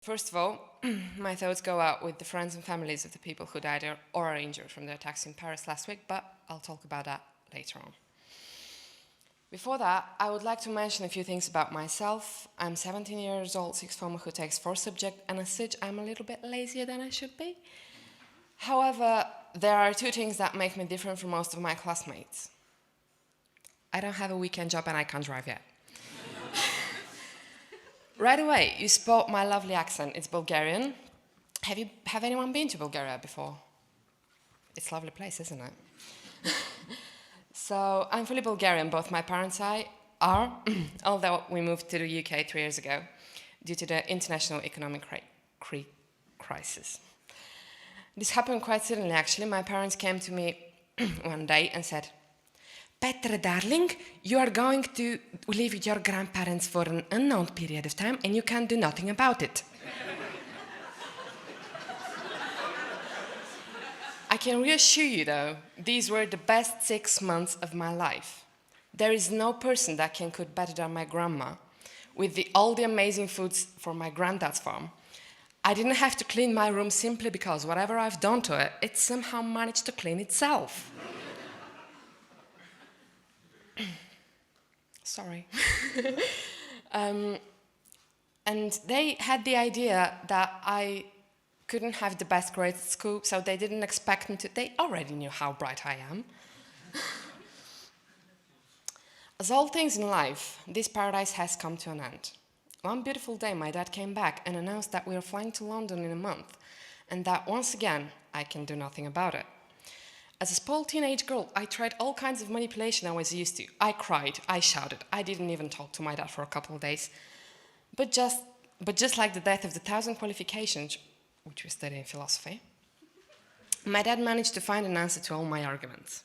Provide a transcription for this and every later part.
First of all, my thoughts go out with the friends and families of the people who died or are injured from the attacks in Paris last week, but I'll talk about that later on. Before that, I would like to mention a few things about myself. I'm 17 years old, sixth former who takes 4 subjects, and as such, I'm a little bit lazier than I should be. However, there are 2 things that make me different from most of my classmates. I don't have a weekend job and I can't drive yet. Right away, you spot my lovely accent. It's Bulgarian. Have anyone been to Bulgaria before? It's a lovely place, isn't it? So I'm fully Bulgarian. Both my parents and I are, although we moved to the UK 3 years ago due to the international economic crisis. This happened quite suddenly, actually. My parents came to me one day and said, "Petra, darling, you are going to live with your grandparents for an unknown period of time and you can do nothing about it." I can reassure you, though, these were the best 6 months of my life. There is no person that can cook better than my grandma, with all the amazing foods from my granddad's farm. I didn't have to clean my room simply because whatever I've done to it, it somehow managed to clean itself. Sorry. And they had the idea that I couldn't have the best grades at school, so they didn't expect me to. They already knew how bright I am. As all things in life, this paradise has come to an end. One beautiful day, my dad came back and announced that we are flying to London in a month, and that once again, I can do nothing about it. As a spoiled teenage girl, I tried all kinds of manipulation I was used to. I cried, I shouted, I didn't even talk to my dad for a couple of days. But just like the death of the 1,000 qualifications, which we study in philosophy, my dad managed to find an answer to all my arguments.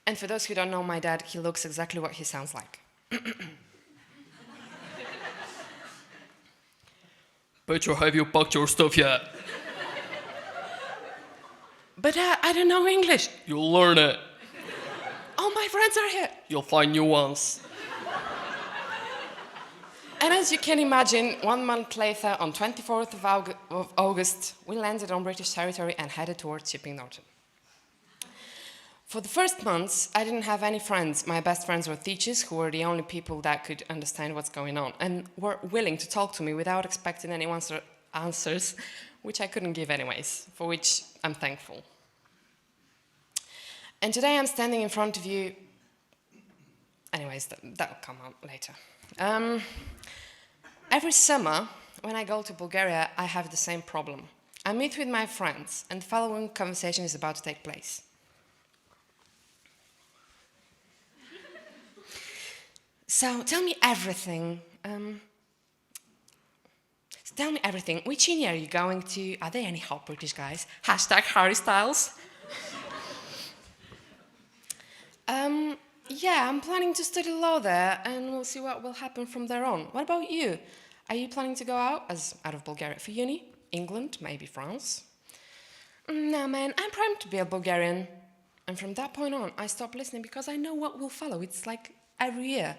And for those who don't know my dad, he looks exactly what he sounds like. Petra, have you packed your stuff yet? But I don't know English. You'll learn it. All my friends are here. You'll find new ones. And as you can imagine, 1 month later, on 24th of August, we landed on British territory and headed towards Shipping Norton. For the first months, I didn't have any friends. My best friends were teachers, who were the only people that could understand what's going on and were willing to talk to me without expecting anyone's answers, which I couldn't give anyways, for which I'm thankful. And today I'm standing in front of you. Anyways, that'll come out later. Every summer, when I go to Bulgaria, I have the same problem. I meet with my friends, and the following conversation is about to take place. So tell me everything. Tell me everything. Which uni are you going to? Are there any hot British guys? Hashtag Harry Styles. Yeah, I'm planning to study law there, and we'll see what will happen from there on. What about you? Are you planning to go out of Bulgaria for uni? England, maybe France? No, man, I'm primed to be a Bulgarian. And from that point on, I stopped listening because I know what will follow. It's like every year.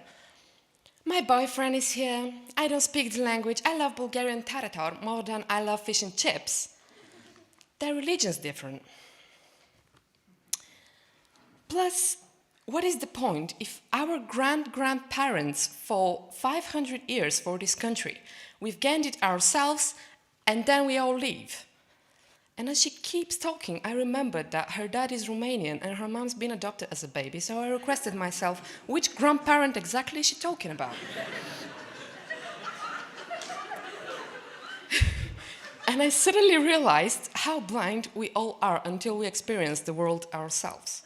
My boyfriend is here. I don't speak the language. I love Bulgarian tarator more than I love fish and chips. Their religion's different. Plus, what is the point if our grandparents fought 500 years for this country? We've gained it ourselves, and then we all leave. And as she keeps talking, I remembered that her dad is Romanian and her mom's been adopted as a baby, so I requested myself, which grandparent exactly is she talking about? And I suddenly realized how blind we all are until we experience the world ourselves.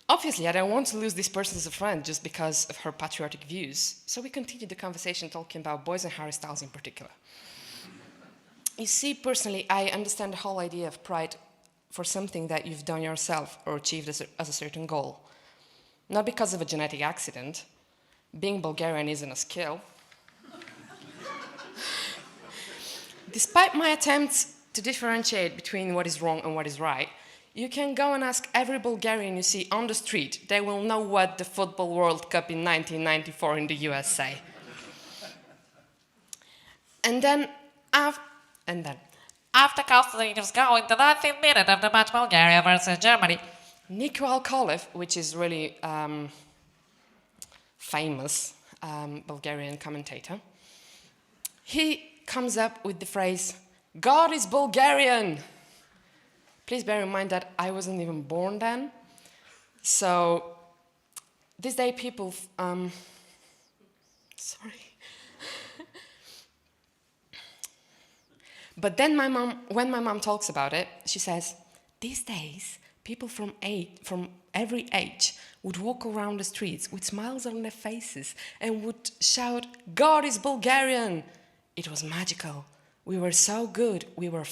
Obviously, I don't want to lose this person as a friend just because of her patriotic views, so we continued the conversation talking about boys and Harry Styles in particular. You see, personally, I understand the whole idea of pride for something that you've done yourself or achieved as a certain goal. Not because of a genetic accident. Being Bulgarian isn't a skill. Despite my attempts to differentiate between what is wrong and what is right, you can go and ask every Bulgarian you see on the street. They will know what the Football World Cup in 1994 in the USA. And then, and then, After Constantine's goal in the 19th minute of the match, Bulgaria versus Germany. Niko Alkolev, which is really famous Bulgarian commentator, he comes up with the phrase, "God is Bulgarian." Please bear in mind that I wasn't even born then. So, this day people, sorry. But then when my mom talks about it, she says, these days, people from every age would walk around the streets with smiles on their faces and would shout, "God is Bulgarian!" It was magical. We were so good. We were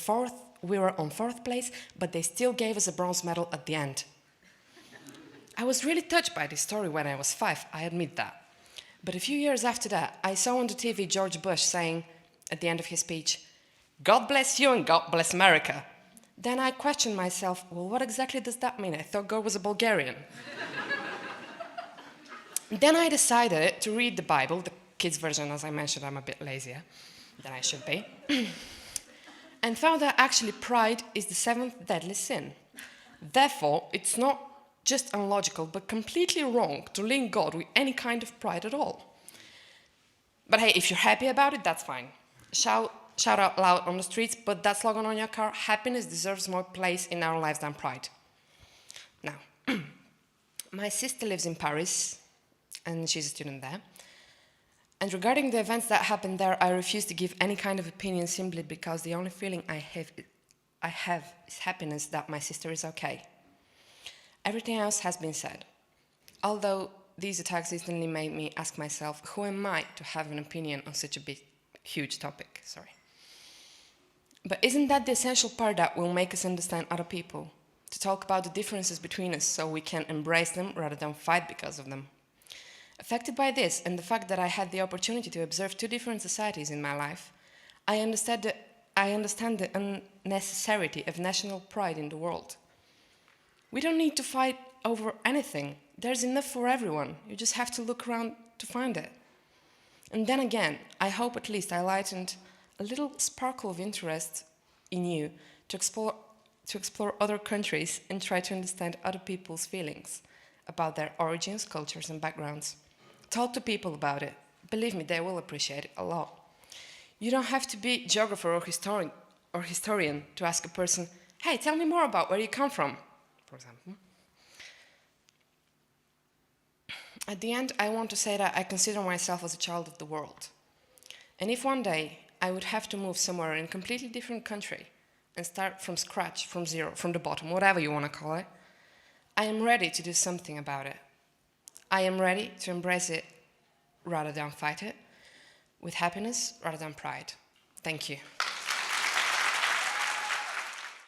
on fourth place, but they still gave us a bronze medal at the end. I was really touched by this story when I was 5, I admit that. But a few years after that, I saw on the TV George Bush saying, at the end of his speech, "God bless you and God bless America." Then I questioned myself, well, what exactly does that mean? I thought God was a Bulgarian. Then I decided to read the Bible, the kids' version, as I mentioned, I'm a bit lazier than I should be, and found that actually pride is the 7th deadly sin. Therefore, it's not just unlogical, but completely wrong to link God with any kind of pride at all. But hey, if you're happy about it, that's fine. Shout out loud on the streets, but that slogan on your car, happiness deserves more place in our lives than pride. Now, my sister lives in Paris, and she's a student there. And regarding the events that happened there, I refuse to give any kind of opinion simply because the only feeling I have is happiness that my sister is okay. Everything else has been said. Although these attacks instantly made me ask myself, who am I to have an opinion on such a huge topic? Sorry. But isn't that the essential part that will make us understand other people? To talk about the differences between us so we can embrace them rather than fight because of them. Affected by this and the fact that I had the opportunity to observe 2 different societies in my life, I understand the unnecessity of national pride in the world. We don't need to fight over anything. There's enough for everyone. You just have to look around to find it. And then again, I hope at least I lightened a little sparkle of interest in you to explore other countries and try to understand other people's feelings about their origins, cultures, and backgrounds. Talk to people about it. Believe me, they will appreciate it a lot. You don't have to be geographer or historian to ask a person, "Hey, tell me more about where you come from," for example. At the end, I want to say that I consider myself as a child of the world. And if one day I would have to move somewhere in a completely different country and start from scratch, from zero, from the bottom, whatever you want to call it, I am ready to do something about it. I am ready to embrace it rather than fight it, with happiness rather than pride. Thank you.